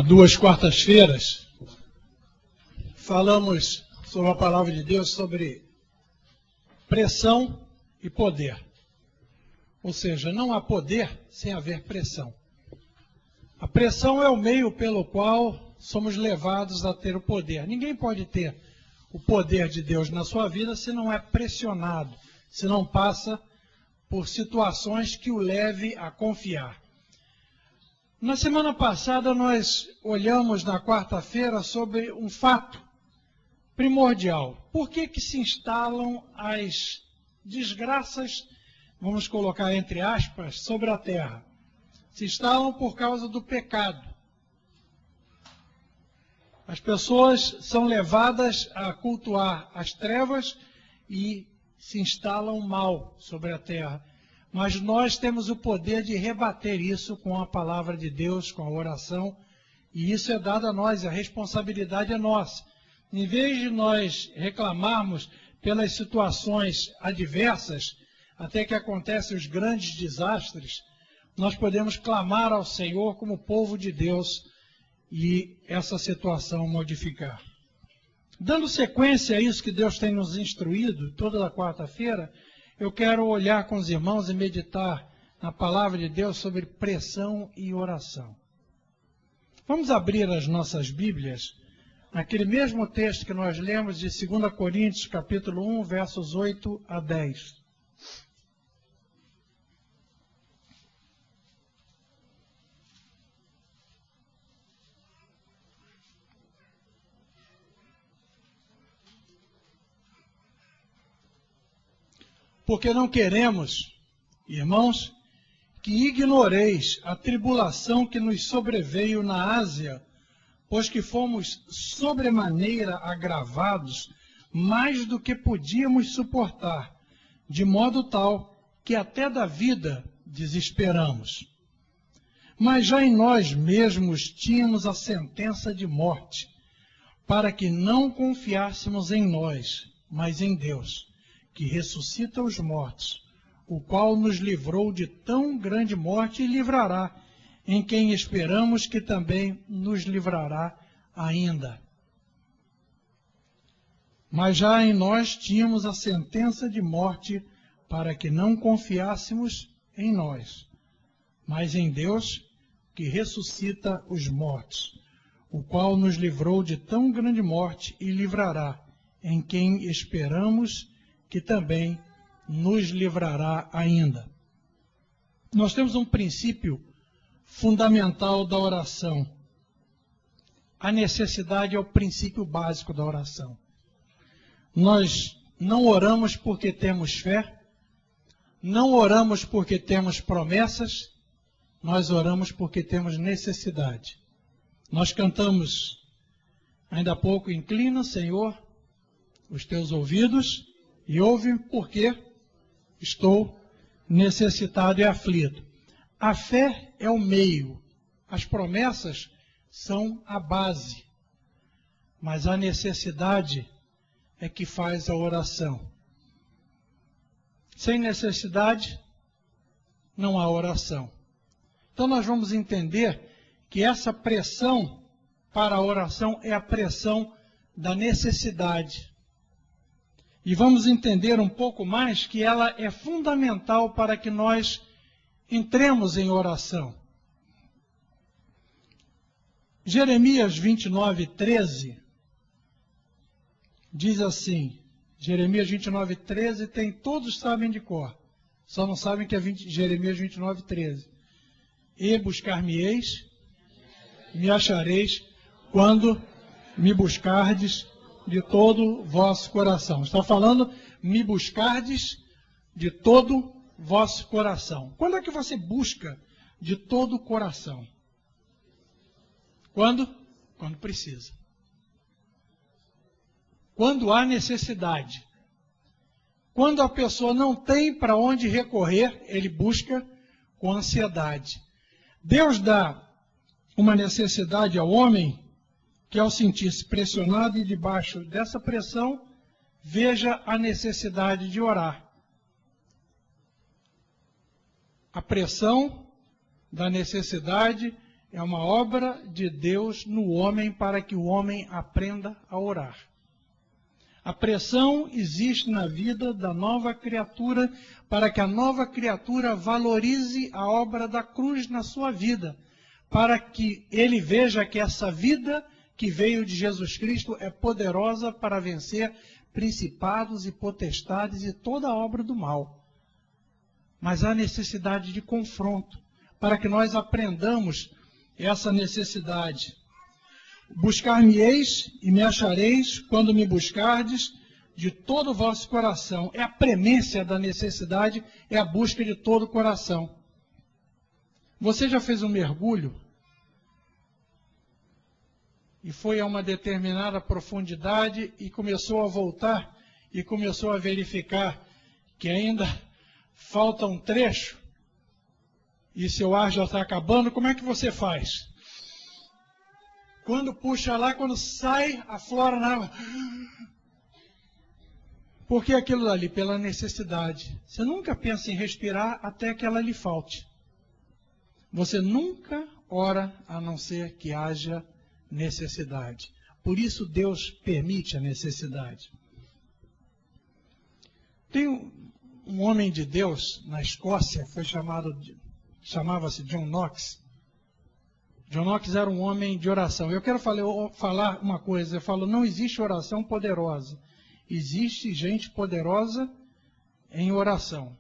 Há 2 quartas-feiras, falamos sobre a palavra de Deus, sobre pressão e poder. Ou seja, não há poder sem haver pressão. A pressão é o meio pelo qual somos levados a ter o poder. Ninguém pode ter o poder de Deus na sua vida se não é pressionado, se não passa por situações que o leve a confiar. Na semana passada nós olhamos na quarta-feira sobre um fato primordial. Por que se instalam as desgraças, vamos colocar entre aspas, sobre a terra? Se instalam por causa do pecado. As pessoas são levadas a cultuar as trevas e se instalam mal sobre a terra. Mas nós temos o poder de rebater isso com a palavra de Deus, com a oração, e isso é dado a nós, a responsabilidade é nossa. Em vez de nós reclamarmos pelas situações adversas, até que acontecem os grandes desastres, nós podemos clamar ao Senhor como povo de Deus e essa situação modificar. Dando sequência a isso que Deus tem nos instruído toda a quarta-feira, eu quero olhar com os irmãos e meditar na palavra de Deus sobre pressão e oração. Vamos abrir as nossas Bíblias naquele mesmo texto que nós lemos de 2 Coríntios, capítulo 1, versos 8 a 10. Porque não queremos, irmãos, que ignoreis a tribulação que nos sobreveio na Ásia, pois que fomos sobremaneira agravados, mais do que podíamos suportar, de modo tal que até da vida desesperamos. Mas já em nós mesmos tínhamos a sentença de morte, para que não confiássemos em nós, mas em Deus, que ressuscita os mortos, o qual nos livrou de tão grande morte e livrará, em quem esperamos que também nos livrará ainda. Mas já em nós tínhamos a sentença de morte, para que não confiássemos em nós, mas em Deus, que ressuscita os mortos, o qual nos livrou de tão grande morte e livrará, em quem esperamos que também nos livrará ainda. Nós temos um princípio fundamental da oração. A necessidade é o princípio básico da oração. Nós não oramos porque temos fé, não oramos porque temos promessas, nós oramos porque temos necessidade. Nós cantamos ainda há pouco, inclina, Senhor, os teus ouvidos e ouve porque estou necessitado e aflito. A fé é o meio, as promessas são a base, mas a necessidade é que faz a oração. Sem necessidade, não há oração. Então nós vamos entender que essa pressão para a oração é a pressão da necessidade. E vamos entender um pouco mais que ela é fundamental para que nós entremos em oração. Jeremias 29, 13 diz assim, Jeremias 29, 13 todos sabem de cor, só não sabem que é Jeremias 29, 13. E buscar-me-eis, me achareis, quando me buscardes de todo vosso coração. Está falando, me buscardes de todo vosso coração. Quando é que você busca de todo o coração? Quando? Quando precisa. Quando há necessidade. Quando a pessoa não tem para onde recorrer, ele busca com ansiedade. Deus dá uma necessidade ao homem que, ao sentir-se pressionado e debaixo dessa pressão, veja a necessidade de orar. A pressão da necessidade é uma obra de Deus no homem para que o homem aprenda a orar. A pressão existe na vida da nova criatura para que a nova criatura valorize a obra da cruz na sua vida, para que ele veja que essa vida que veio de Jesus Cristo é poderosa para vencer principados e potestades e toda a obra do mal. Mas há necessidade de confronto, para que nós aprendamos essa necessidade. Buscar-me-eis e me achareis quando me buscardes de todo o vosso coração. É a premência da necessidade, é a busca de todo o coração. Você já fez um mergulho e foi a uma determinada profundidade e começou a voltar e começou a verificar que ainda falta um trecho e seu ar já está acabando? Como é que você faz? Quando puxa lá, quando sai, aflora na água. Por que aquilo ali? Pela necessidade. Você nunca pensa em respirar até que ela lhe falte. Você nunca ora a não ser que haja necessidade. Por isso Deus permite a necessidade. Tem um homem de Deus na Escócia, chamava-se John Knox. John Knox era um homem de oração. Eu quero falar uma coisa. Eu falo, não existe oração poderosa. Existe gente poderosa em oração.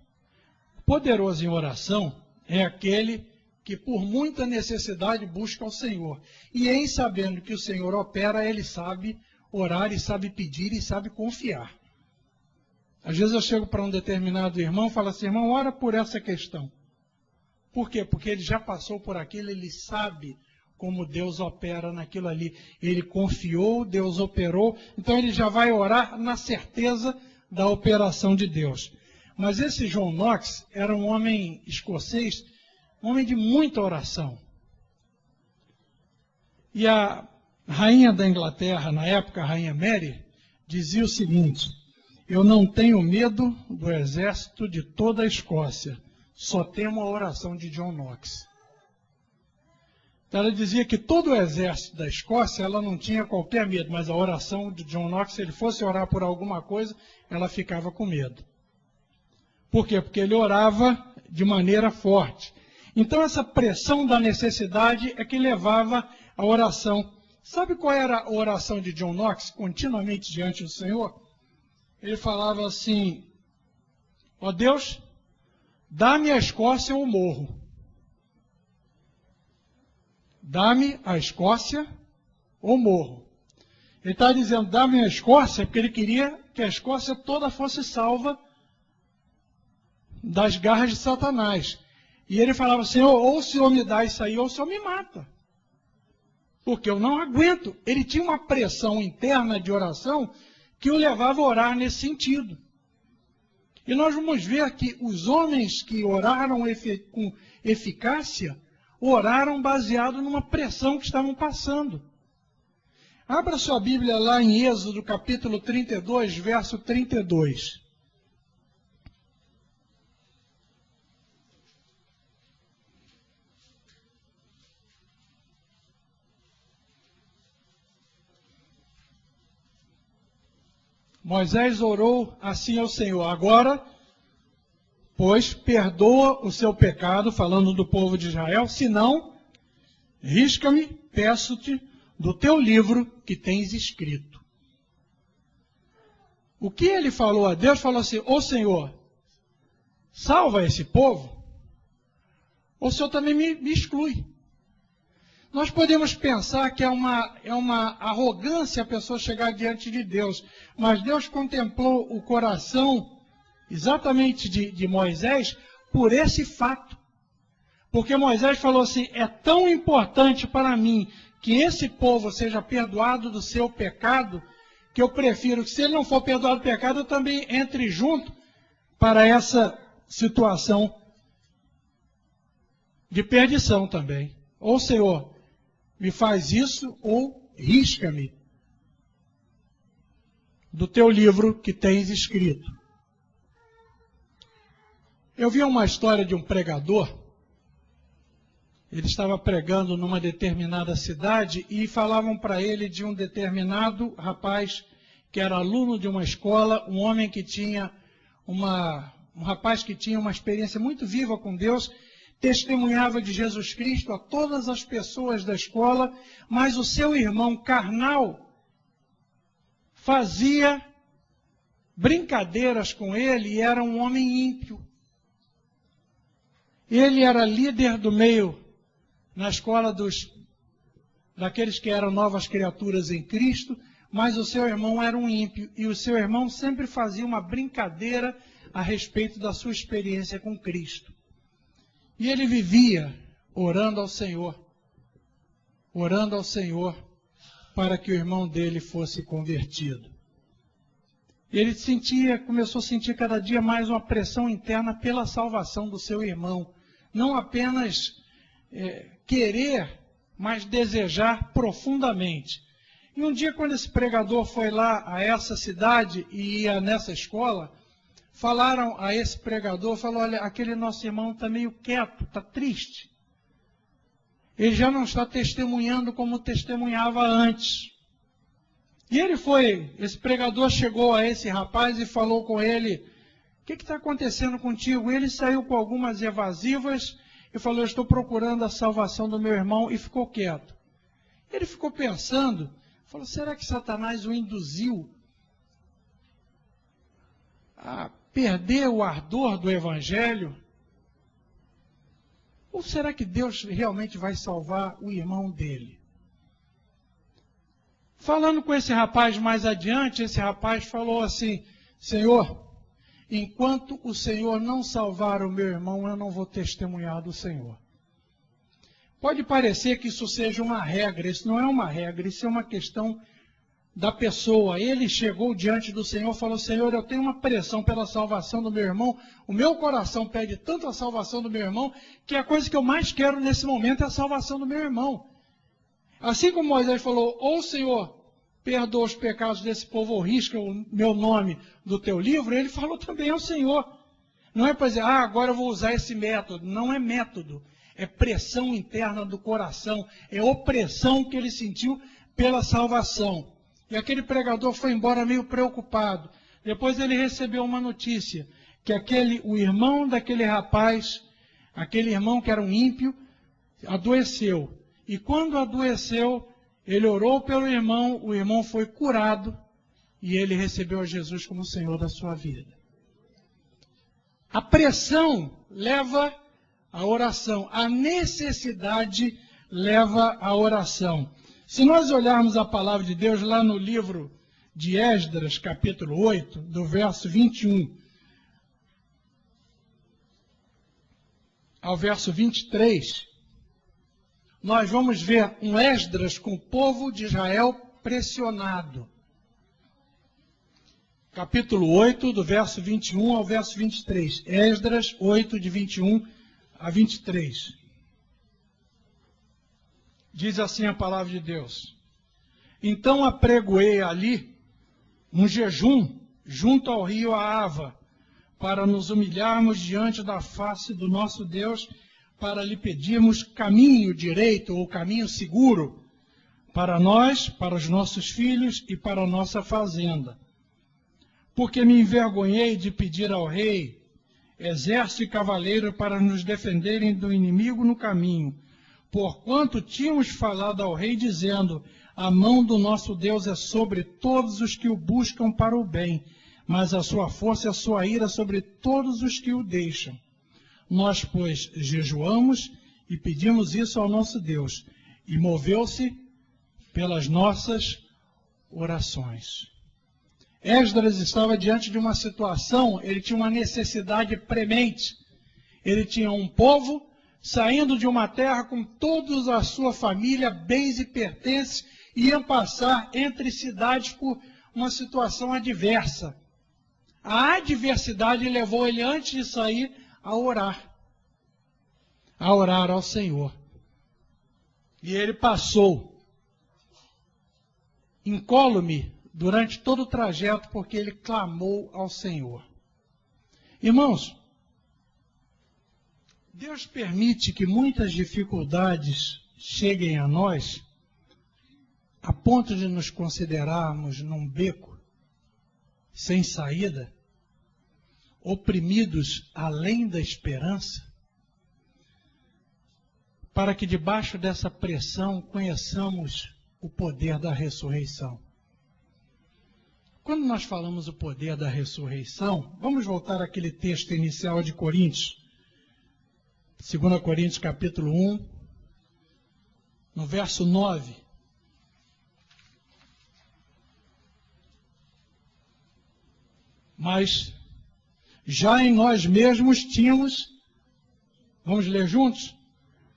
Poderoso em oração é aquele que por muita necessidade busca ao Senhor. E em sabendo que o Senhor opera, ele sabe orar e sabe pedir e sabe confiar. Às vezes eu chego para um determinado irmão e falo assim, irmão, ora por essa questão. Por quê? Porque ele já passou por aquilo, ele sabe como Deus opera naquilo ali. Ele confiou, Deus operou, então ele já vai orar na certeza da operação de Deus. Mas esse John Knox era um homem escocês, um homem de muita oração. E a rainha da Inglaterra, na época, a rainha Mary, dizia o seguinte, eu não tenho medo do exército de toda a Escócia, só temo a oração de John Knox. Ela dizia que todo o exército da Escócia, ela não tinha qualquer medo, mas a oração de John Knox, se ele fosse orar por alguma coisa, ela ficava com medo. Por quê? Porque ele orava de maneira forte. Então essa pressão da necessidade é que levava a oração. Sabe qual era a oração de John Knox, continuamente diante do Senhor? Ele falava assim, ó Deus, dá-me a Escócia ou morro. Dá-me a Escócia ou morro. Ele está dizendo, dá-me a Escócia, porque ele queria que a Escócia toda fosse salva das garras de Satanás. E ele falava, Senhor, ou o Senhor me dá isso aí, ou o Senhor me mata. Porque eu não aguento. Ele tinha uma pressão interna de oração que o levava a orar nesse sentido. E nós vamos ver que os homens que oraram com eficácia, oraram baseado numa pressão que estavam passando. Abra sua Bíblia lá em Êxodo, capítulo 32, verso 32. Moisés orou assim ao Senhor, agora, pois, perdoa o seu pecado, falando do povo de Israel, senão, risca-me, peço-te, do teu livro que tens escrito. O que ele falou a Deus, falou assim, ô Senhor, salva esse povo, ou o Senhor também me exclui. Nós podemos pensar que é uma arrogância a pessoa chegar diante de Deus, mas Deus contemplou o coração exatamente de Moisés por esse fato. Porque Moisés falou assim, é tão importante para mim que esse povo seja perdoado do seu pecado, que eu prefiro que se ele não for perdoado do pecado, eu também entre junto para essa situação de perdição também. Ou Senhor, me faz isso ou risca-me do teu livro que tens escrito. Eu vi uma história de um pregador Ele estava pregando numa determinada cidade e falavam para ele de um determinado rapaz que era aluno de uma escola, um homem que tinha um rapaz que tinha uma experiência muito viva com Deus, testemunhava de Jesus Cristo a todas as pessoas da escola, mas o seu irmão carnal fazia brincadeiras com ele e era um homem ímpio. Ele era líder do meio na escola daqueles que eram novas criaturas em Cristo, mas o seu irmão era um ímpio, e o seu irmão sempre fazia uma brincadeira a respeito da sua experiência com Cristo. E ele vivia orando ao Senhor para que o irmão dele fosse convertido. Ele começou a sentir cada dia mais uma pressão interna pela salvação do seu irmão. Não apenas querer, mas desejar profundamente. E um dia, quando esse pregador foi lá a essa cidade e ia nessa escola, falaram a esse pregador, olha, aquele nosso irmão está meio quieto, está triste. Ele já não está testemunhando como testemunhava antes. E esse pregador chegou a esse rapaz e falou com ele, o que está acontecendo contigo? Ele saiu com algumas evasivas e falou, eu estou procurando a salvação do meu irmão, e ficou quieto. Ele ficou pensando, falou, será que Satanás o induziu a perder o ardor do Evangelho? Ou será que Deus realmente vai salvar o irmão dele? Falando com esse rapaz mais adiante, esse rapaz falou assim, Senhor, enquanto o Senhor não salvar o meu irmão, eu não vou testemunhar do Senhor. Pode parecer que isso seja uma regra, isso não é uma regra, isso é uma questão da pessoa. Ele chegou diante do Senhor e falou, Senhor, eu tenho uma pressão pela salvação do meu irmão, o meu coração pede tanto a salvação do meu irmão, que a coisa que eu mais quero nesse momento é a salvação do meu irmão. Assim como Moisés falou, ou Senhor, perdoa os pecados desse povo, ou risca o meu nome do teu livro, ele falou também ao Senhor. Não é para dizer, agora eu vou usar esse método. Não é método, é pressão interna do coração, é opressão que ele sentiu pela salvação. E aquele pregador foi embora meio preocupado. Depois ele recebeu uma notícia, que o irmão daquele rapaz, aquele irmão que era um ímpio, adoeceu. E quando adoeceu, ele orou pelo irmão, o irmão foi curado e ele recebeu a Jesus como Senhor da sua vida. A pressão leva à oração, a necessidade leva à oração. Se nós olharmos a palavra de Deus lá no livro de Esdras, capítulo 8, do verso 21 ao verso 23, nós vamos ver um Esdras com o povo de Israel pressionado. Capítulo 8, do verso 21 ao verso 23. Esdras 8, de 21 a 23. Diz assim a palavra de Deus. Então apregoei ali um jejum junto ao rio Ahava, para nos humilharmos diante da face do nosso Deus, para lhe pedirmos caminho direito ou caminho seguro para nós, para os nossos filhos e para a nossa fazenda. Porque me envergonhei de pedir ao rei exército e cavaleiro para nos defenderem do inimigo no caminho, porquanto tínhamos falado ao rei dizendo, a mão do nosso Deus é sobre todos os que o buscam para o bem, mas a sua força e a sua ira sobre todos os que o deixam. Nós, pois, jejuamos e pedimos isso ao nosso Deus, e moveu-se pelas nossas orações. Esdras estava diante de uma situação, ele tinha uma necessidade premente. Ele tinha um povo saindo de uma terra com toda a sua família, bens e pertences, e iam passar entre cidades por uma situação adversa. A adversidade levou ele, antes de sair, a orar ao Senhor. E ele passou incólume durante todo o trajeto, porque ele clamou ao Senhor. Irmãos, Deus permite que muitas dificuldades cheguem a nós a ponto de nos considerarmos num beco sem saída, oprimidos além da esperança, para que debaixo dessa pressão conheçamos o poder da ressurreição. Quando nós falamos o poder da ressurreição, vamos voltar àquele texto inicial de Coríntios, 2 Coríntios capítulo 1, no verso 9. Mas já em nós mesmos tínhamos, vamos ler juntos?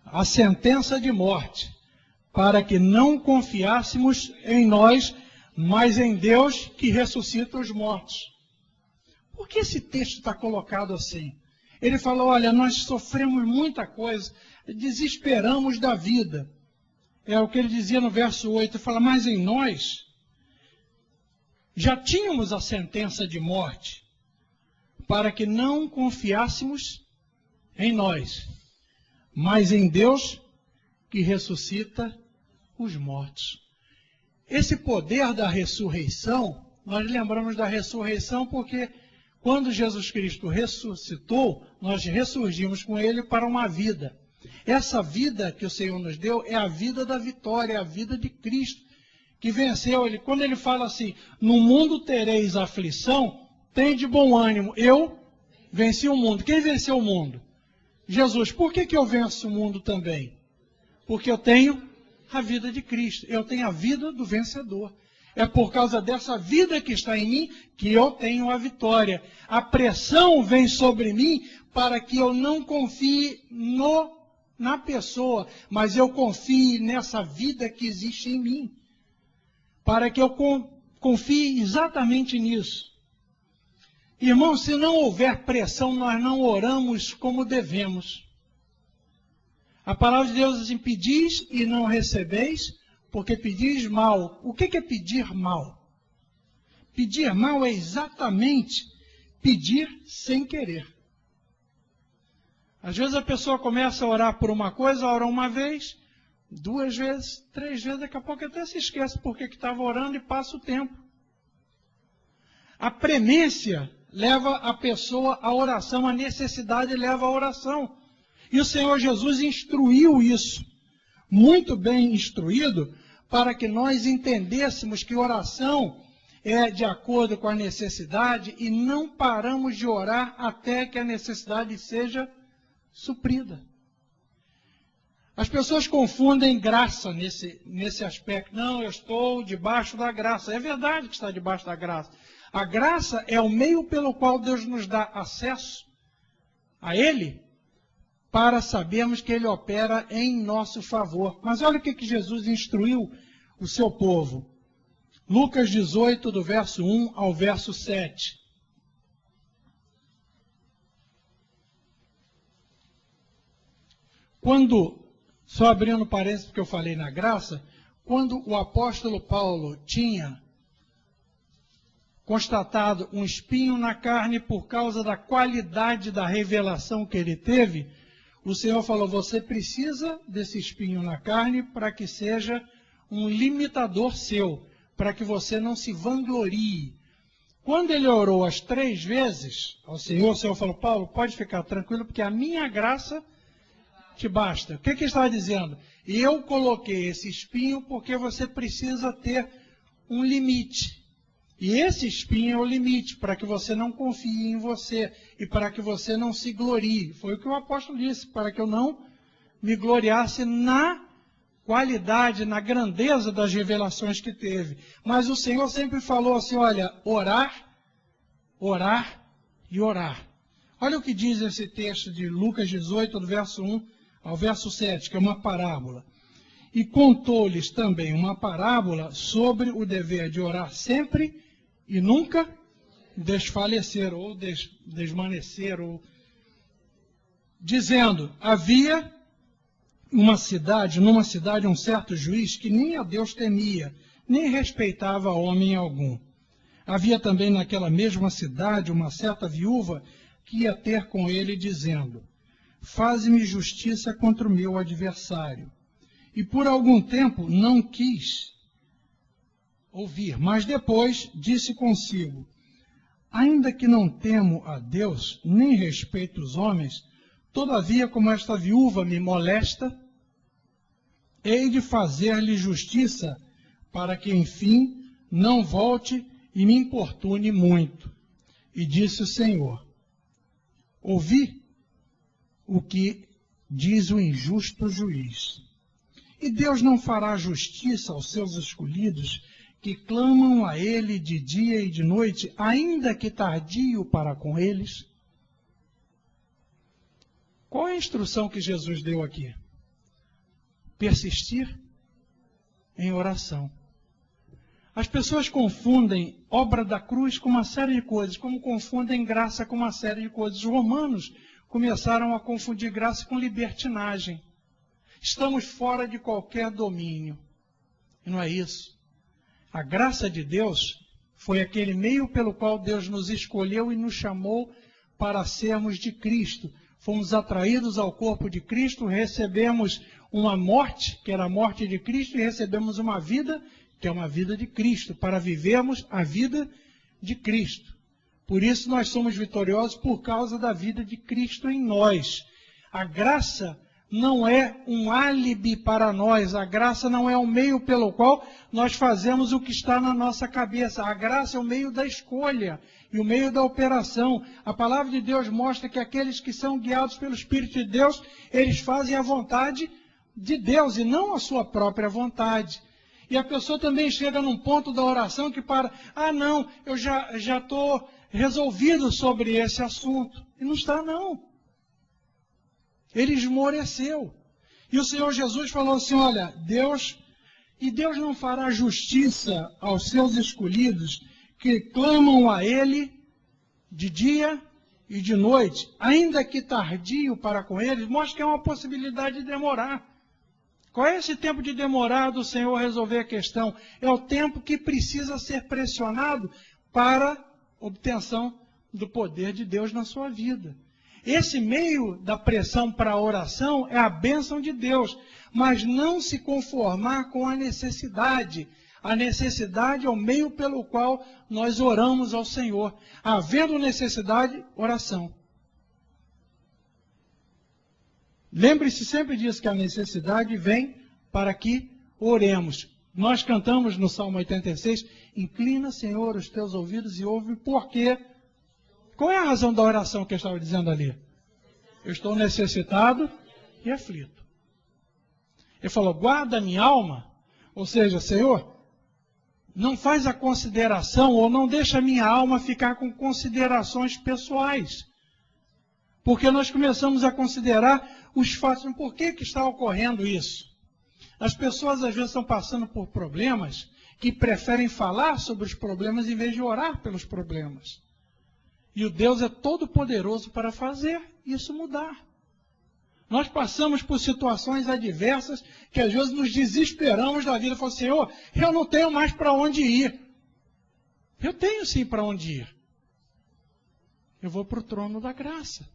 A sentença de morte, para que não confiássemos em nós, mas em Deus que ressuscita os mortos. Por que esse texto está colocado assim? Ele fala, olha, nós sofremos muita coisa, desesperamos da vida. É o que ele dizia no verso 8, ele fala, mas em nós já tínhamos a sentença de morte, para que não confiássemos em nós, mas em Deus que ressuscita os mortos. Esse poder da ressurreição, nós lembramos da ressurreição porque quando Jesus Cristo ressuscitou, nós ressurgimos com Ele para uma vida. Essa vida que o Senhor nos deu é a vida da vitória, é a vida de Cristo, que venceu. Quando Ele fala assim, no mundo tereis aflição, tem de bom ânimo, eu venci o mundo. Quem venceu o mundo? Jesus. Por que eu venço o mundo também? Porque eu tenho a vida de Cristo, eu tenho a vida do vencedor. É por causa dessa vida que está em mim que eu tenho a vitória. A pressão vem sobre mim para que eu não confie na pessoa, mas eu confie nessa vida que existe em mim. Para que eu confie exatamente nisso. Irmão, se não houver pressão, nós não oramos como devemos. A palavra de Deus diz assim, pedis e não recebeis, porque pedis mal. O que é pedir mal? Pedir mal é exatamente pedir sem querer. Às vezes a pessoa começa a orar por uma coisa, ora uma vez, 2 vezes, 3 vezes, daqui a pouco até se esquece porque que estava orando e passa o tempo. A premência leva a pessoa à oração, a necessidade leva à oração. E o Senhor Jesus instruiu isso, muito bem instruído, para que nós entendêssemos que oração é de acordo com a necessidade e não paramos de orar até que a necessidade seja suprida. As pessoas confundem graça nesse aspecto. Não, eu estou debaixo da graça. É verdade que está debaixo da graça. A graça é o meio pelo qual Deus nos dá acesso a Ele, para sabermos que Ele opera em nosso favor. Mas olha o que Jesus instruiu o seu povo. Lucas 18, do verso 1 ao verso 7. Só abrindo parênteses porque eu falei na graça, quando o apóstolo Paulo tinha constatado um espinho na carne por causa da qualidade da revelação que ele teve, o Senhor falou, você precisa desse espinho na carne para que seja um limitador seu, para que você não se vanglorie. Quando ele orou as 3 vezes ao Senhor, o Senhor falou, Paulo, pode ficar tranquilo, porque a minha graça te basta. O que ele estava dizendo? Eu coloquei esse espinho porque você precisa ter um limite. E esse espinho é o limite, para que você não confie em você e para que você não se glorie. Foi o que o apóstolo disse, para que eu não me gloriasse na qualidade, na grandeza das revelações que teve. Mas o Senhor sempre falou assim, olha, orar, orar e orar. Olha o que diz esse texto de Lucas 18, do verso 1 ao verso 7, que é uma parábola. E contou-lhes também uma parábola sobre o dever de orar sempre e nunca desfalecer ou desmanecer, dizendo, havia numa cidade um certo juiz que nem a Deus temia, nem respeitava homem algum. Havia também naquela mesma cidade uma certa viúva que ia ter com ele, dizendo, faze-me justiça contra o meu adversário. E por algum tempo não quis ouvir, mas depois disse consigo, ainda que não temo a Deus, nem respeito os homens, todavia, como esta viúva me molesta, hei de fazer-lhe justiça, para que, enfim, não volte e me importune muito. E disse o Senhor, ouvi o que diz o injusto juiz. E Deus não fará justiça aos seus escolhidos, que clamam a Ele de dia e de noite, ainda que tardio para com eles? Qual é a instrução que Jesus deu aqui? Persistir em oração. As pessoas confundem obra da cruz com uma série de coisas, como confundem graça com uma série de coisas. Os romanos começaram a confundir graça com libertinagem. Estamos fora de qualquer domínio. E não é isso. A graça de Deus foi aquele meio pelo qual Deus nos escolheu e nos chamou para sermos de Cristo. Fomos atraídos ao corpo de Cristo, recebemos uma morte, que era a morte de Cristo, e recebemos uma vida, que é uma vida de Cristo, para vivermos a vida de Cristo. Por isso nós somos vitoriosos por causa da vida de Cristo em nós. A graça não é um álibi para nós, a graça não é o meio pelo qual nós fazemos o que está na nossa cabeça. A graça é o meio da escolha e o meio da operação. A palavra de Deus mostra que aqueles que são guiados pelo Espírito de Deus, eles fazem a vontade de Deus e não a sua própria vontade. E a pessoa também chega num ponto da oração que não, eu já estou resolvido sobre esse assunto. E não está, não. Ele esmoreceu. E o Senhor Jesus falou assim, olha, Deus não fará justiça aos seus escolhidos que clamam a Ele de dia e de noite, ainda que tardio para com eles, mostra que é uma possibilidade de demorar. Qual é esse tempo de demorar do Senhor resolver a questão? É o tempo que precisa ser pressionado para obtenção do poder de Deus na sua vida. Esse meio da pressão para a oração é a bênção de Deus, mas não se conformar com a necessidade. A necessidade é o meio pelo qual nós oramos ao Senhor. Havendo necessidade, oração. Lembre-se sempre disso, que a necessidade vem para que oremos. Nós cantamos no Salmo 86, inclina, Senhor, os teus ouvidos e ouve, porque... Qual é a razão da oração que eu estava dizendo ali? Eu estou necessitado e aflito. Ele falou, guarda a minha alma, ou seja, Senhor, não faz a consideração ou não deixa a minha alma ficar com considerações pessoais. Porque nós começamos a considerar os fatos. Por que está ocorrendo isso? As pessoas às vezes estão passando por problemas que preferem falar sobre os problemas em vez de orar pelos problemas. E o Deus é todo poderoso para fazer isso mudar. Nós passamos por situações adversas que às vezes nos desesperamos da vida. Falamos, Senhor, eu não tenho mais para onde ir. Eu tenho sim para onde ir. Eu vou para o trono da graça.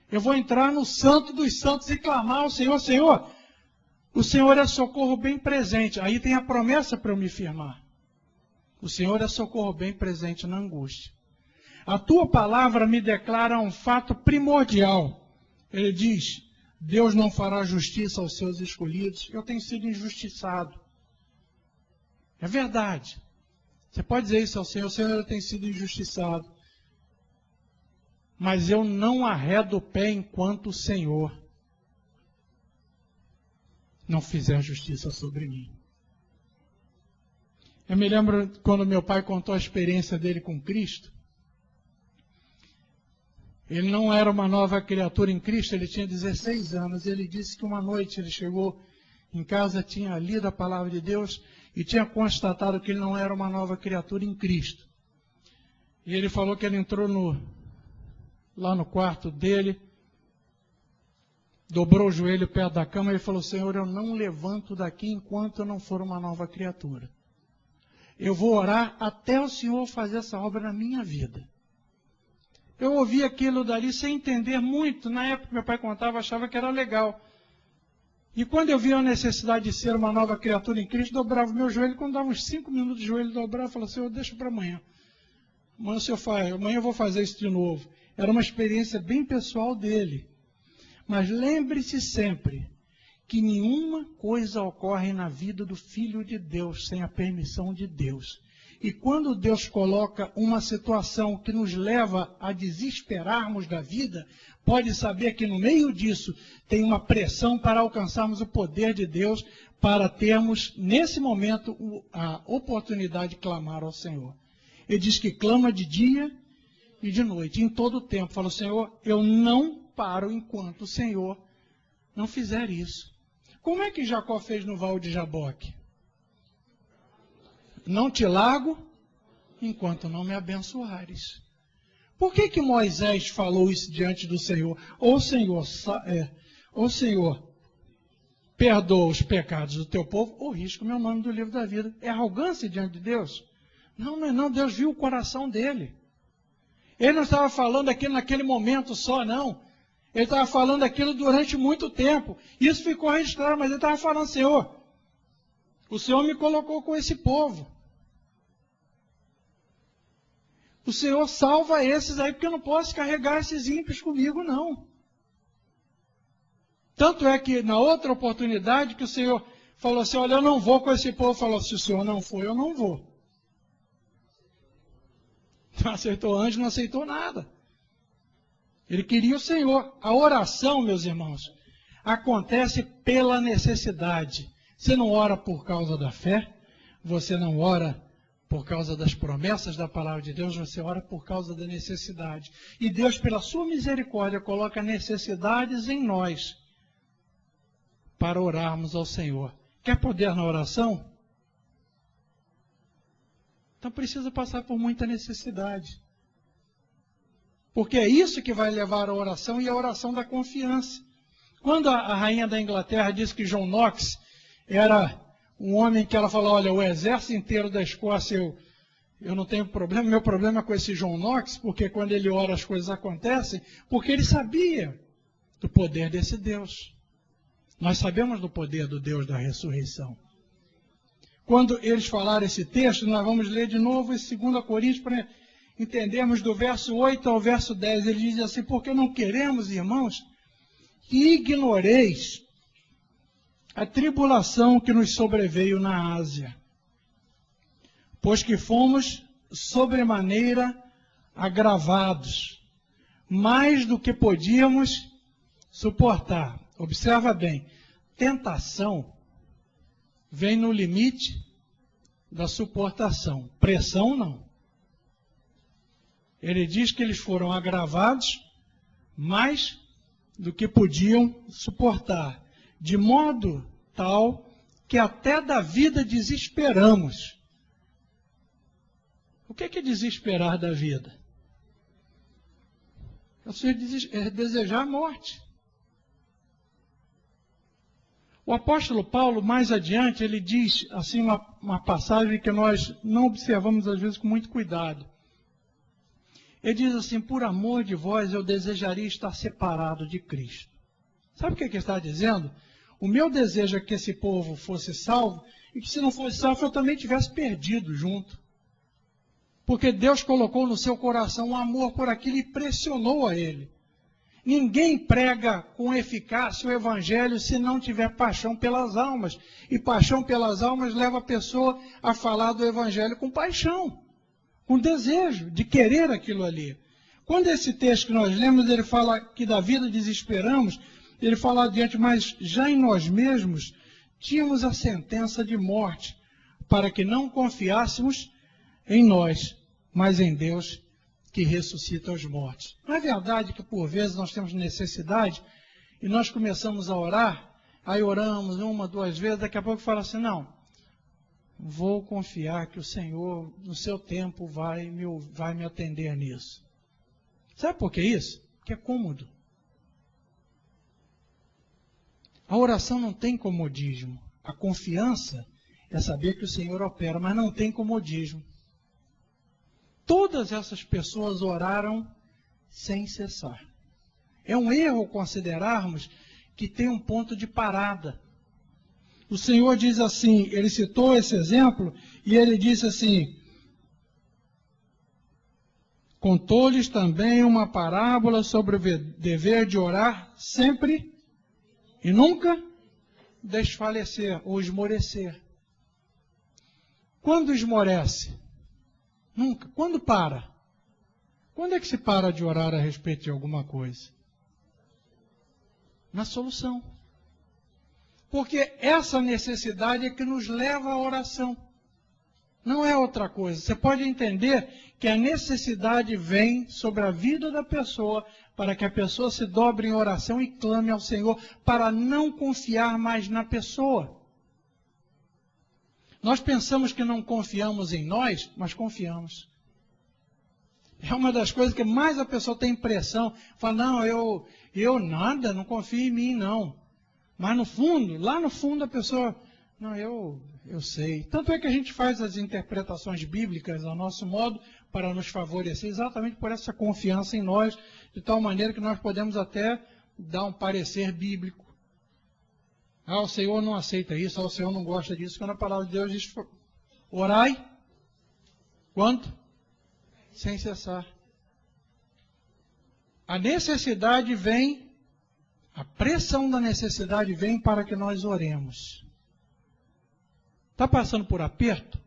Eu vou entrar no santo dos santos e clamar ao Senhor, Senhor, o Senhor é socorro bem presente. Aí tem a promessa para eu me firmar. O Senhor é socorro bem presente na angústia. A tua palavra me declara um fato primordial. Ele diz, Deus não fará justiça aos seus escolhidos. Eu tenho sido injustiçado. É verdade. Você pode dizer isso ao Senhor, Senhor, eu tenho sido injustiçado. Mas eu não arredo o pé enquanto o Senhor não fizer justiça sobre mim. Eu me lembro quando meu pai contou a experiência dele com Cristo. Ele não era uma nova criatura em Cristo, ele tinha 16 anos. Ele disse que uma noite ele chegou em casa, tinha lido a palavra de Deus e tinha constatado que ele não era uma nova criatura em Cristo. E ele falou que ele entrou lá no quarto dele, dobrou o joelho perto da cama e falou, Senhor, eu não levanto daqui enquanto eu não for uma nova criatura. Eu vou orar até o Senhor fazer essa obra na minha vida. Eu ouvi aquilo dali sem entender muito. Na época que meu pai contava, achava que era legal. E quando eu vi a necessidade de ser uma nova criatura em Cristo, dobrava o meu joelho. Quando dava uns 5 minutos de joelho, dobrava e falava, Senhor, deixa para amanhã. Amanhã o Senhor faz, amanhã eu vou fazer isso de novo. Era uma experiência bem pessoal dele. Mas lembre-se sempre que nenhuma coisa ocorre na vida do Filho de Deus sem a permissão de Deus. E quando Deus coloca uma situação que nos leva a desesperarmos da vida, pode saber que no meio disso tem uma pressão para alcançarmos o poder de Deus, para termos, nesse momento, a oportunidade de clamar ao Senhor. Ele diz que clama de dia e de noite, em todo o tempo. Fala, Senhor, eu não paro enquanto o Senhor não fizer isso. Como é que Jacó fez no Val de Jaboque? Não te largo enquanto não me abençoares. Por que Moisés falou isso diante do Senhor? Ou Senhor, perdoa os pecados do teu povo, ou risca o meu nome do livro da vida. É arrogância diante de Deus? Não, não é não. Deus viu o coração dele. Ele não estava falando aquilo naquele momento só, não. Ele estava falando aquilo durante muito tempo. Isso ficou registrado, mas ele estava falando, Senhor, o Senhor me colocou com esse povo. O Senhor salva esses aí, porque eu não posso carregar esses ímpios comigo, não. Tanto é que na outra oportunidade que o Senhor falou assim, olha, eu não vou com esse povo. Falou, se o Senhor não for, eu não vou. Não aceitou anjo, não aceitou nada. Ele queria o Senhor. A oração, meus irmãos, acontece pela necessidade. Você não ora por causa da fé, você não ora por causa das promessas da palavra de Deus, você ora por causa da necessidade. E Deus, pela sua misericórdia, coloca necessidades em nós para orarmos ao Senhor. Quer poder na oração? Então precisa passar por muita necessidade. Porque é isso que vai levar à oração e à oração da confiança. Quando a rainha da Inglaterra disse que John Knox era um homem que ela falou, olha, o exército inteiro da Escócia, eu não tenho problema, meu problema é com esse John Knox, porque quando ele ora as coisas acontecem, porque ele sabia do poder desse Deus. Nós sabemos do poder do Deus da ressurreição. Quando eles falaram esse texto, nós vamos ler de novo esse 2 Coríntios para entendermos do verso 8 ao verso 10. Ele diz assim, porque não queremos, irmãos, que ignoreis a tribulação que nos sobreveio na Ásia, pois que fomos sobremaneira agravados, mais do que podíamos suportar. Observa bem, tentação vem no limite da suportação, pressão não. Ele diz que eles foram agravados mais do que podiam suportar, de modo tal que até da vida desesperamos. O que é desesperar da vida? É desejar a morte. O apóstolo Paulo, mais adiante, ele diz assim uma passagem que nós não observamos às vezes com muito cuidado. Ele diz assim, por amor de vós eu desejaria estar separado de Cristo. Sabe o que ele está dizendo? O meu desejo é que esse povo fosse salvo e que se não fosse salvo eu também tivesse perdido junto. Porque Deus colocou no seu coração um amor por aquilo e pressionou a ele. Ninguém prega com eficácia o evangelho se não tiver paixão pelas almas. E paixão pelas almas leva a pessoa a falar do evangelho com paixão, com desejo de querer aquilo ali. Quando esse texto que nós lemos, ele fala que da vida desesperamos, ele fala adiante, mas já em nós mesmos tínhamos a sentença de morte, para que não confiássemos em nós, mas em Deus que ressuscita os mortos. Não é verdade que por vezes nós temos necessidade e nós começamos a orar, aí oramos 1, 2 vezes, daqui a pouco fala assim, não, vou confiar que o Senhor no seu tempo vai me atender nisso. Sabe por que isso? Porque é cômodo. A oração não tem comodismo. A confiança é saber que o Senhor opera, mas não tem comodismo. Todas essas pessoas oraram sem cessar. É um erro considerarmos que tem um ponto de parada. O Senhor diz assim, ele citou esse exemplo, e ele disse assim, contou-lhes também uma parábola sobre o dever de orar sempre e nunca desfalecer ou esmorecer. Quando esmorece? Nunca. Quando para? Quando é que se para de orar a respeito de alguma coisa? Na solução. Porque essa necessidade é que nos leva à oração. Não é outra coisa. Você pode entender que a necessidade vem sobre a vida da pessoa para que a pessoa se dobre em oração e clame ao Senhor para não confiar mais na pessoa. Nós pensamos que não confiamos em nós, mas confiamos. É uma das coisas que mais a pessoa tem impressão. Fala, não, eu nada, não confio em mim, não. Mas no fundo, lá no fundo a pessoa, não, eu sei. Tanto é que a gente faz as interpretações bíblicas ao nosso modo para nos favorecer, exatamente por essa confiança em nós, de tal maneira que nós podemos até dar um parecer bíblico. Ah, o Senhor não aceita isso, ah, o Senhor não gosta disso. Quando a palavra de Deus diz, orai, quanto? Sem cessar. A necessidade vem, a pressão da necessidade vem para que nós oremos. Está passando por aperto?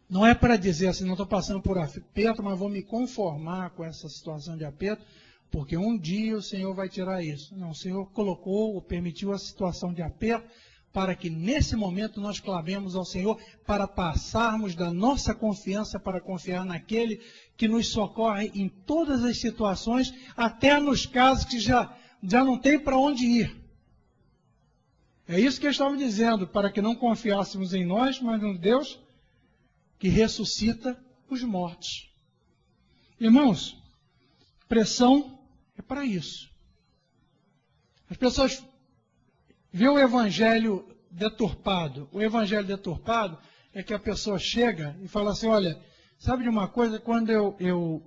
Não é para dizer assim, não estou passando por aperto, mas vou me conformar com essa situação de aperto, porque um dia o Senhor vai tirar isso. Não, o Senhor colocou ou permitiu a situação de aperto para que nesse momento nós clamemos ao Senhor para passarmos da nossa confiança para confiar naquele que nos socorre em todas as situações, até nos casos que já não tem para onde ir. É isso que eu estava dizendo, para que não confiássemos em nós, mas no Deus que ressuscita os mortos. Irmãos, pressão é para isso. As pessoas vê o evangelho deturpado. O evangelho deturpado é que a pessoa chega e fala assim, olha, sabe de uma coisa? Quando eu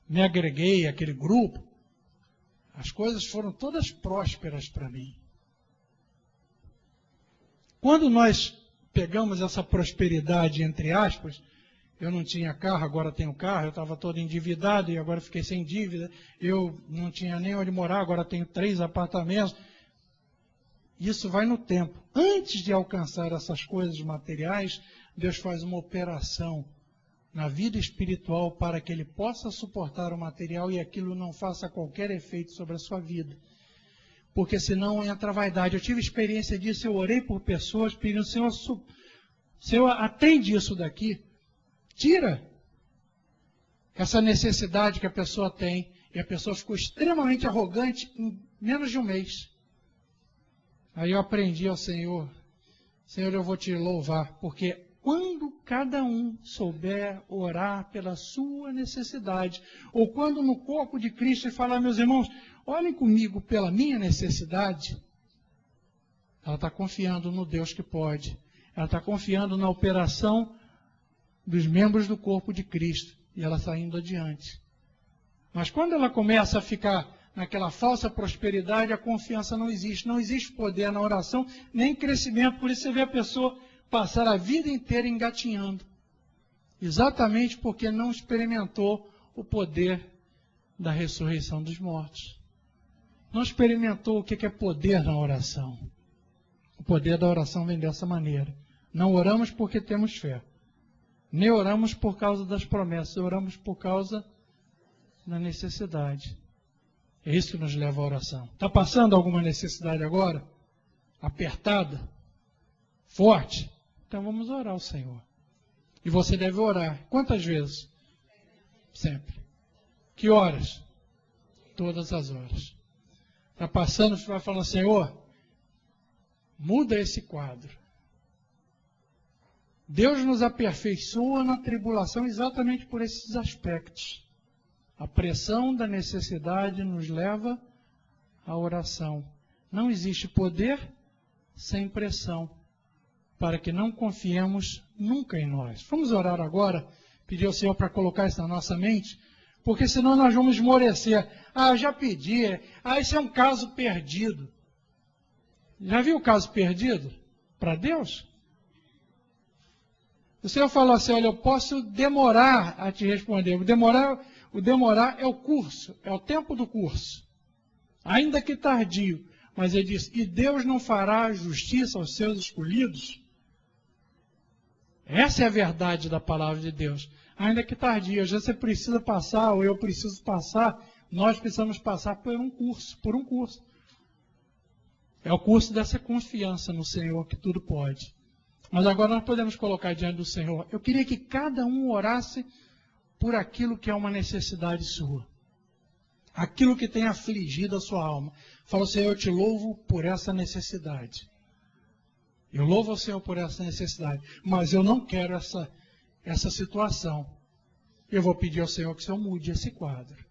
me agreguei àquele grupo, as coisas foram todas prósperas para mim. Quando nós pegamos essa prosperidade, entre aspas, eu não tinha carro, agora tenho carro, eu estava todo endividado e agora fiquei sem dívida, eu não tinha nem onde morar, agora tenho 3 apartamentos. Isso vai no tempo. Antes de alcançar essas coisas materiais, Deus faz uma operação na vida espiritual para que ele possa suportar o material e aquilo não faça qualquer efeito sobre a sua vida. Porque senão entra a vaidade. Eu tive experiência disso, eu orei por pessoas pedindo, Senhor, atende isso daqui. Tira essa necessidade que a pessoa tem. E a pessoa ficou extremamente arrogante em menos de um mês. Aí eu aprendi ao Senhor, Senhor, eu vou te louvar, porque quando cada um souber orar pela sua necessidade, ou quando no corpo de Cristo ele falar, meus irmãos, olhem comigo pela minha necessidade, ela está confiando no Deus que pode, ela está confiando na operação dos membros do corpo de Cristo, e ela está indo adiante. Mas quando ela começa a ficar naquela falsa prosperidade, a confiança não existe. Não existe poder na oração, nem crescimento. Por isso você vê a pessoa passar a vida inteira engatinhando. Exatamente porque não experimentou o poder da ressurreição dos mortos. Não experimentou o que é poder na oração. O poder da oração vem dessa maneira. Não oramos porque temos fé. Nem oramos por causa das promessas. Oramos por causa da necessidade. É isso que nos leva à oração. Está passando alguma necessidade agora? Apertada? Forte? Então vamos orar ao Senhor. E você deve orar. Quantas vezes? Sempre. Que horas? Todas as horas. Está passando, você vai falar, Senhor, muda esse quadro. Deus nos aperfeiçoa na tribulação exatamente por esses aspectos. A pressão da necessidade nos leva à oração. Não existe poder sem pressão, para que não confiemos nunca em nós. Vamos orar agora, pedir ao Senhor para colocar isso na nossa mente, Porque senão nós vamos esmorecer. Ah, eu já pedi. Ah, esse é um caso perdido. Já viu o caso perdido? Para Deus? O Senhor falou assim, olha, eu posso demorar a te responder. O demorar é o curso, é o tempo do curso. Ainda que tardio. Mas ele diz, e Deus não fará justiça aos seus escolhidos? Essa é a verdade da palavra de Deus. Ainda que tardio, às vezes você precisa passar, ou eu preciso passar, nós precisamos passar por um curso. É o curso dessa confiança no Senhor, que tudo pode. Mas agora nós podemos colocar diante do Senhor. Eu queria que cada um orasse por aquilo que é uma necessidade sua. Aquilo que tem afligido a sua alma. Fala, Senhor, eu te louvo por essa necessidade. Eu louvo ao Senhor por essa necessidade. Mas eu não quero essa situação. Eu vou pedir ao Senhor que o Senhor mude esse quadro.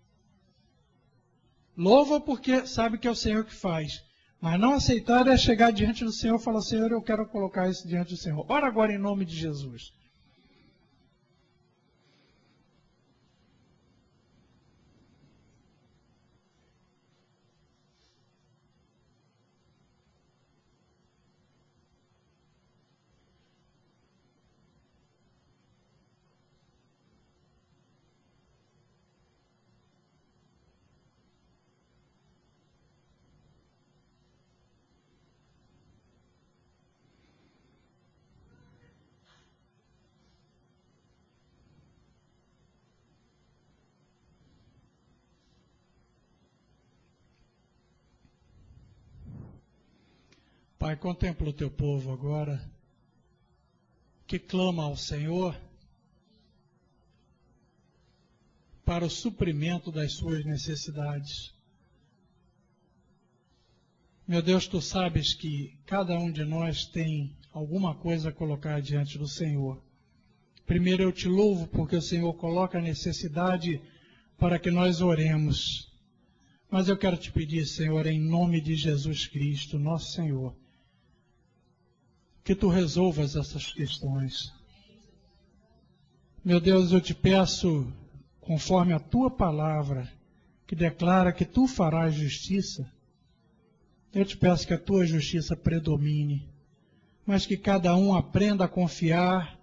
Louva porque sabe que é o Senhor que faz. Mas não aceitar é chegar diante do Senhor e falar, Senhor, eu quero colocar isso diante do Senhor. Ora agora em nome de Jesus. Pai, contempla o teu povo agora, que clama ao Senhor para o suprimento das suas necessidades. Meu Deus, tu sabes que cada um de nós tem alguma coisa a colocar diante do Senhor. Primeiro eu te louvo porque o Senhor coloca a necessidade para que nós oremos. Mas eu quero te pedir, Senhor, em nome de Jesus Cristo, nosso Senhor, que tu resolvas essas questões. Meu Deus, eu te peço, conforme a tua palavra, que declara que tu farás justiça, eu te peço que a tua justiça predomine, mas que cada um aprenda a confiar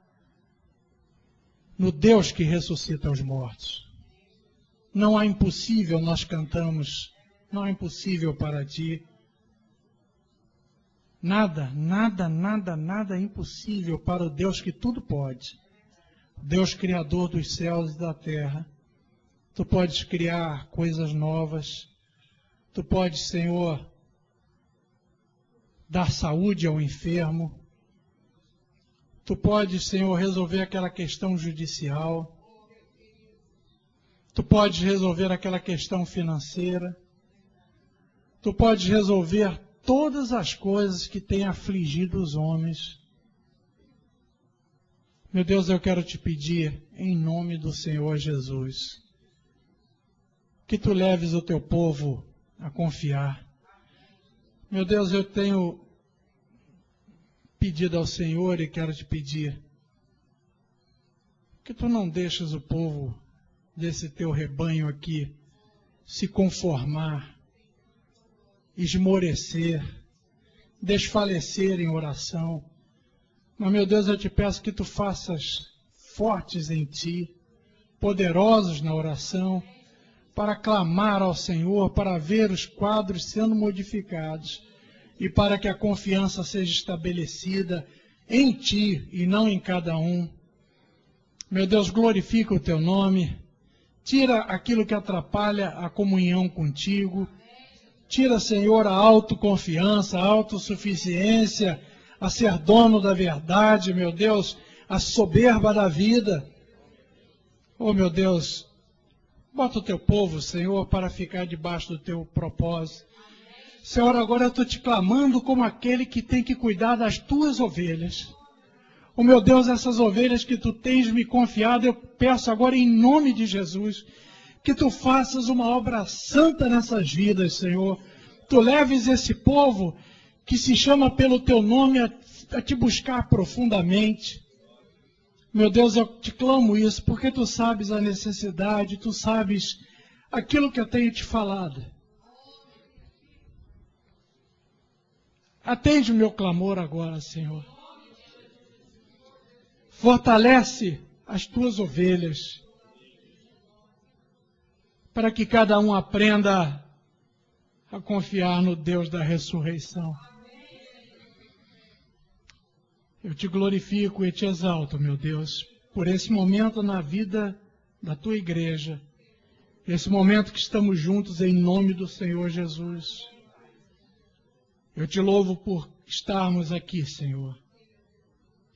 no Deus que ressuscita os mortos. Não há impossível, nós cantamos, não há impossível para ti. Nada é impossível para o Deus que tudo pode. Deus criador dos céus e da terra. Tu podes criar coisas novas. Tu podes, Senhor, dar saúde ao enfermo. Tu podes, Senhor, resolver aquela questão judicial. Tu podes resolver aquela questão financeira. Tu podes resolver todas as coisas que têm afligido os homens. Meu Deus, eu quero te pedir, em nome do Senhor Jesus, que tu leves o teu povo a confiar. Meu Deus, eu tenho pedido ao Senhor e quero te pedir que tu não deixes o povo desse teu rebanho aqui se conformar, esmorecer, desfalecer em oração. Mas, meu Deus, eu te peço que tu faças fortes em ti, poderosos na oração, para clamar ao Senhor, para ver os quadros sendo modificados e para que a confiança seja estabelecida em ti e não em cada um. Meu Deus, glorifica o teu nome, tira aquilo que atrapalha a comunhão contigo. Tira, Senhor, a autoconfiança, a autossuficiência, a ser dono da verdade, meu Deus, a soberba da vida. Oh, meu Deus, bota o teu povo, Senhor, para ficar debaixo do teu propósito. Senhor, agora eu estou te clamando como aquele que tem que cuidar das tuas ovelhas. Oh, meu Deus, essas ovelhas que tu tens me confiado, eu peço agora em nome de Jesus, que tu faças uma obra santa nessas vidas, Senhor. Tu leves esse povo que se chama pelo teu nome a te buscar profundamente. Meu Deus, eu te clamo isso, porque tu sabes a necessidade, tu sabes aquilo que eu tenho te falado. Atende o meu clamor agora, Senhor. Fortalece as tuas ovelhas, para que cada um aprenda a confiar no Deus da ressurreição. Eu te glorifico e te exalto, meu Deus, por esse momento na vida da tua igreja, esse momento que estamos juntos em nome do Senhor Jesus. Eu te louvo por estarmos aqui, Senhor.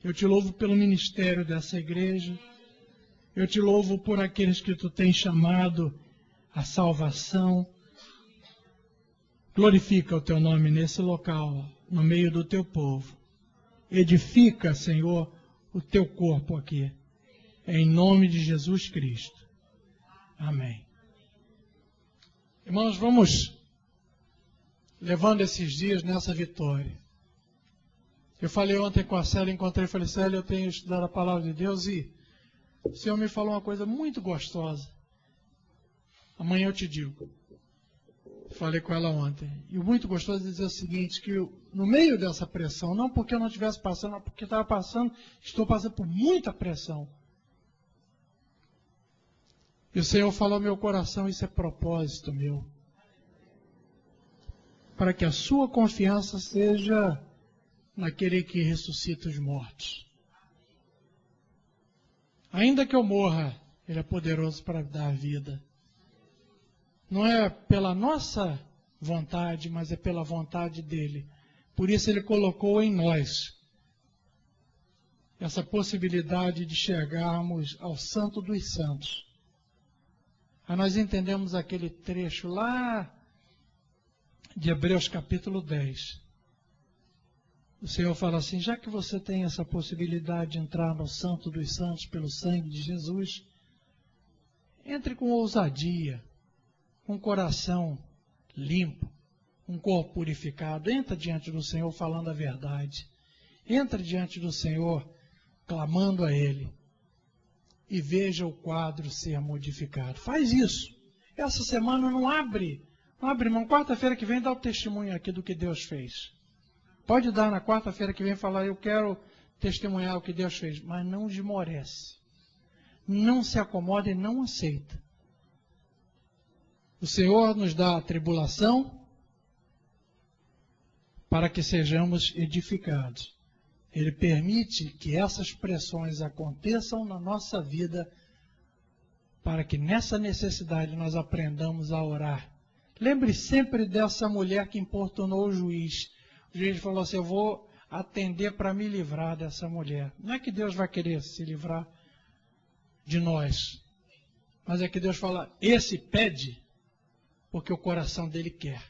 Eu te louvo pelo ministério dessa igreja. Eu te louvo por aqueles que tu tens chamado à salvação. Glorifica o teu nome nesse local, no meio do teu povo. Edifica, Senhor, o teu corpo aqui. Em nome de Jesus Cristo. Amém. Irmãos, vamos levando esses dias nessa vitória. Eu falei ontem com a Célia, encontrei e falei, Célia, eu tenho estudado a palavra de Deus e o Senhor me falou uma coisa muito gostosa. Amanhã eu te digo. Falei com ela ontem. E o muito gostoso é dizer o seguinte, que no meio dessa pressão, não porque eu não estivesse passando, mas porque estava passando, estou passando por muita pressão. E o Senhor falou ao meu coração, isso é propósito meu. Para que a sua confiança seja naquele que ressuscita os mortos. Ainda que eu morra, Ele é poderoso para dar vida. Não é pela nossa vontade, mas é pela vontade dEle. Por isso Ele colocou em nós essa possibilidade de chegarmos ao Santo dos Santos. Aí nós entendemos aquele trecho lá de Hebreus capítulo 10. O Senhor fala assim, já que você tem essa possibilidade de entrar no Santo dos Santos pelo sangue de Jesus, entre com ousadia, com um coração limpo, um corpo purificado. Entra diante do Senhor falando a verdade. Entra diante do Senhor clamando a Ele. E veja o quadro ser modificado. Faz isso. Essa semana não abre mão. Quarta-feira que vem dá o testemunho aqui do que Deus fez. Pode dar na quarta-feira que vem e falar, eu quero testemunhar o que Deus fez. Mas não esmorece. Não se acomoda e não aceita. O Senhor nos dá a tribulação para que sejamos edificados. Ele permite que essas pressões aconteçam na nossa vida para que nessa necessidade nós aprendamos a orar. Lembre sempre dessa mulher que importunou o juiz. O juiz falou assim, eu vou atender para me livrar dessa mulher. Não é que Deus vai querer se livrar de nós, mas é que Deus fala, esse pede porque o coração dele quer.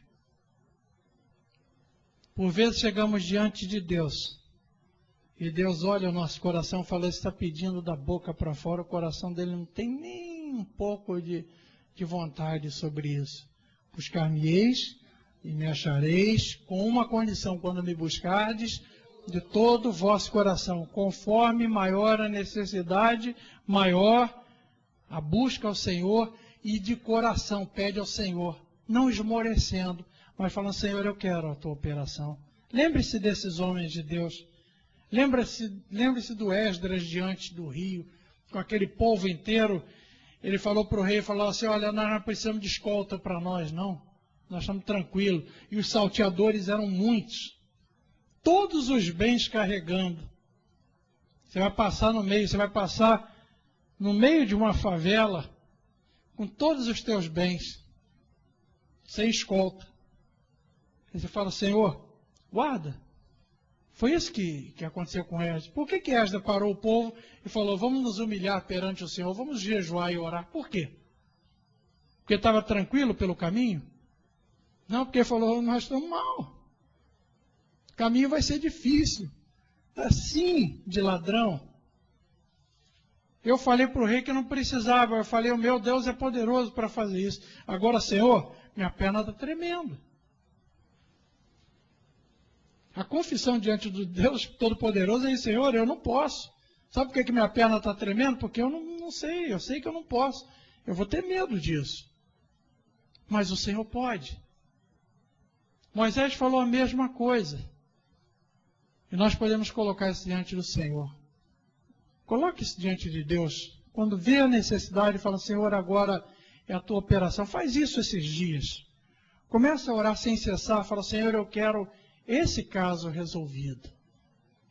Por vezes chegamos diante de Deus e Deus olha o nosso coração e fala, está pedindo da boca para fora, o coração dele não tem nem um pouco de vontade sobre isso. Buscar-me-eis e me achareis com uma condição, quando me buscardes de todo o vosso coração, conforme maior a necessidade, maior a busca ao Senhor e de coração pede ao Senhor, não esmorecendo, mas falando, Senhor, eu quero a tua operação. Lembre-se desses homens de Deus. Lembre-se do Esdras diante do rio, com aquele povo inteiro. Ele falou para o rei, falou assim, olha, nós não precisamos de escolta para nós, não. Nós estamos tranquilos. E os salteadores eram muitos. Todos os bens carregando. Você vai passar no meio de uma favela, com todos os teus bens, sem escolta. E você fala, Senhor, guarda. Foi isso que aconteceu com Esdras. Por que Esdras parou o povo e falou, vamos nos humilhar perante o Senhor, vamos jejuar e orar? Por quê? Porque estava tranquilo pelo caminho? Não, porque falou, nós estamos mal. O caminho vai ser difícil. Assim, de ladrão. Eu falei para o rei que não precisava. Eu falei, o meu Deus é poderoso para fazer isso. Agora, Senhor, minha perna está tremendo. A confissão diante do Deus Todo-Poderoso é, Senhor, eu não posso. Sabe por que minha perna está tremendo? Porque eu não sei, eu sei que eu não posso. Eu vou ter medo disso. Mas o Senhor pode. Moisés falou a mesma coisa. E nós podemos colocar isso diante do Senhor. Coloque isso diante de Deus. Quando vê a necessidade, fala, Senhor, agora é a tua operação. Faz isso esses dias. Começa a orar sem cessar. Fala, Senhor, eu quero esse caso resolvido.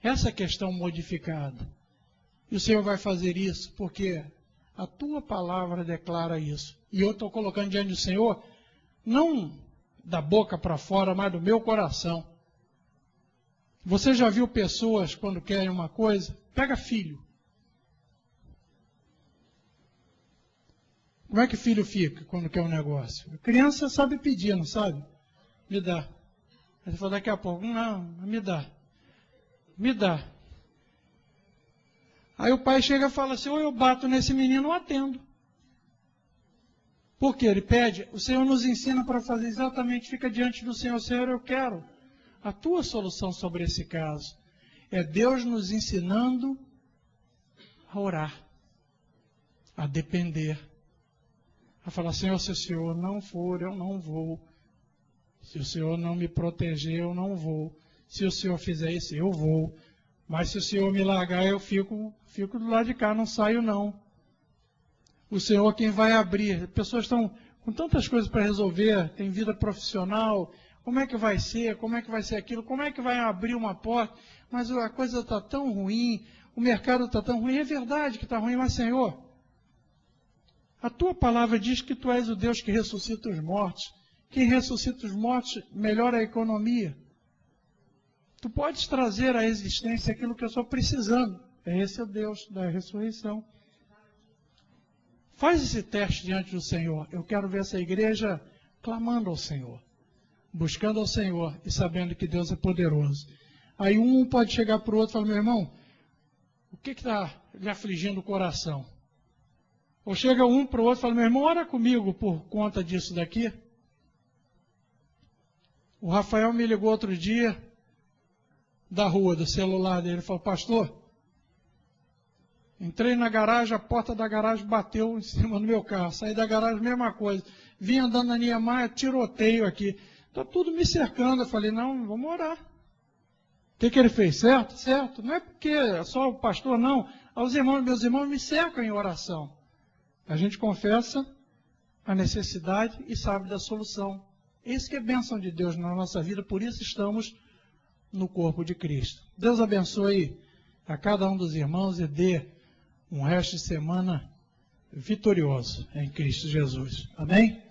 Essa questão modificada. E o Senhor vai fazer isso porque a tua palavra declara isso. E eu estou colocando diante do Senhor, não da boca para fora, mas do meu coração. Você já viu pessoas, quando querem uma coisa, pega filho. Como é que filho fica quando quer um negócio? A criança sabe pedir, não sabe? Me dá. Aí você fala, daqui a pouco, não, me dá. Me dá. Aí o pai chega e fala assim, ou eu bato nesse menino ou atendo. Por quê? Ele pede, o Senhor nos ensina para fazer exatamente, fica diante do Senhor, Senhor, eu quero a tua solução sobre esse caso. É Deus nos ensinando a orar, a depender, a falar, Senhor, se o Senhor não for, eu não vou. Se o Senhor não me proteger, eu não vou. Se o Senhor fizer isso, eu vou. Mas se o Senhor me largar, eu fico do lado de cá, não saio não. O Senhor quem vai abrir. Pessoas estão com tantas coisas para resolver, tem vida profissional, como é que vai ser, como é que vai ser aquilo, como é que vai abrir uma porta, mas a coisa está tão ruim, o mercado está tão ruim, é verdade que está ruim, mas Senhor, a tua palavra diz que tu és o Deus que ressuscita os mortos. Quem ressuscita os mortos melhora a economia. Tu podes trazer à existência aquilo que eu estou precisando. Esse é o Deus da ressurreição. Faz esse teste diante do Senhor. Eu quero ver essa igreja clamando ao Senhor, buscando ao Senhor e sabendo que Deus é poderoso. Aí um pode chegar para o outro e falar, meu irmão, o que está lhe afligindo o coração? Ou chega um para o outro e fala, meu irmão, ora comigo por conta disso daqui. O Rafael me ligou outro dia, da rua, do celular dele, falou, pastor, entrei na garagem, a porta da garagem bateu em cima do meu carro, saí da garagem, mesma coisa, vim andando na Niemeyer, tiroteio aqui, está tudo me cercando, eu falei, não, vamos orar. O que ele fez? Certo? Certo, não é porque é só o pastor, não, meus irmãos me cercam em oração. A gente confessa a necessidade e sabe da solução. Isso que é bênção de Deus na nossa vida, por isso estamos no corpo de Cristo. Deus abençoe a cada um dos irmãos e dê um resto de semana vitorioso em Cristo Jesus. Amém?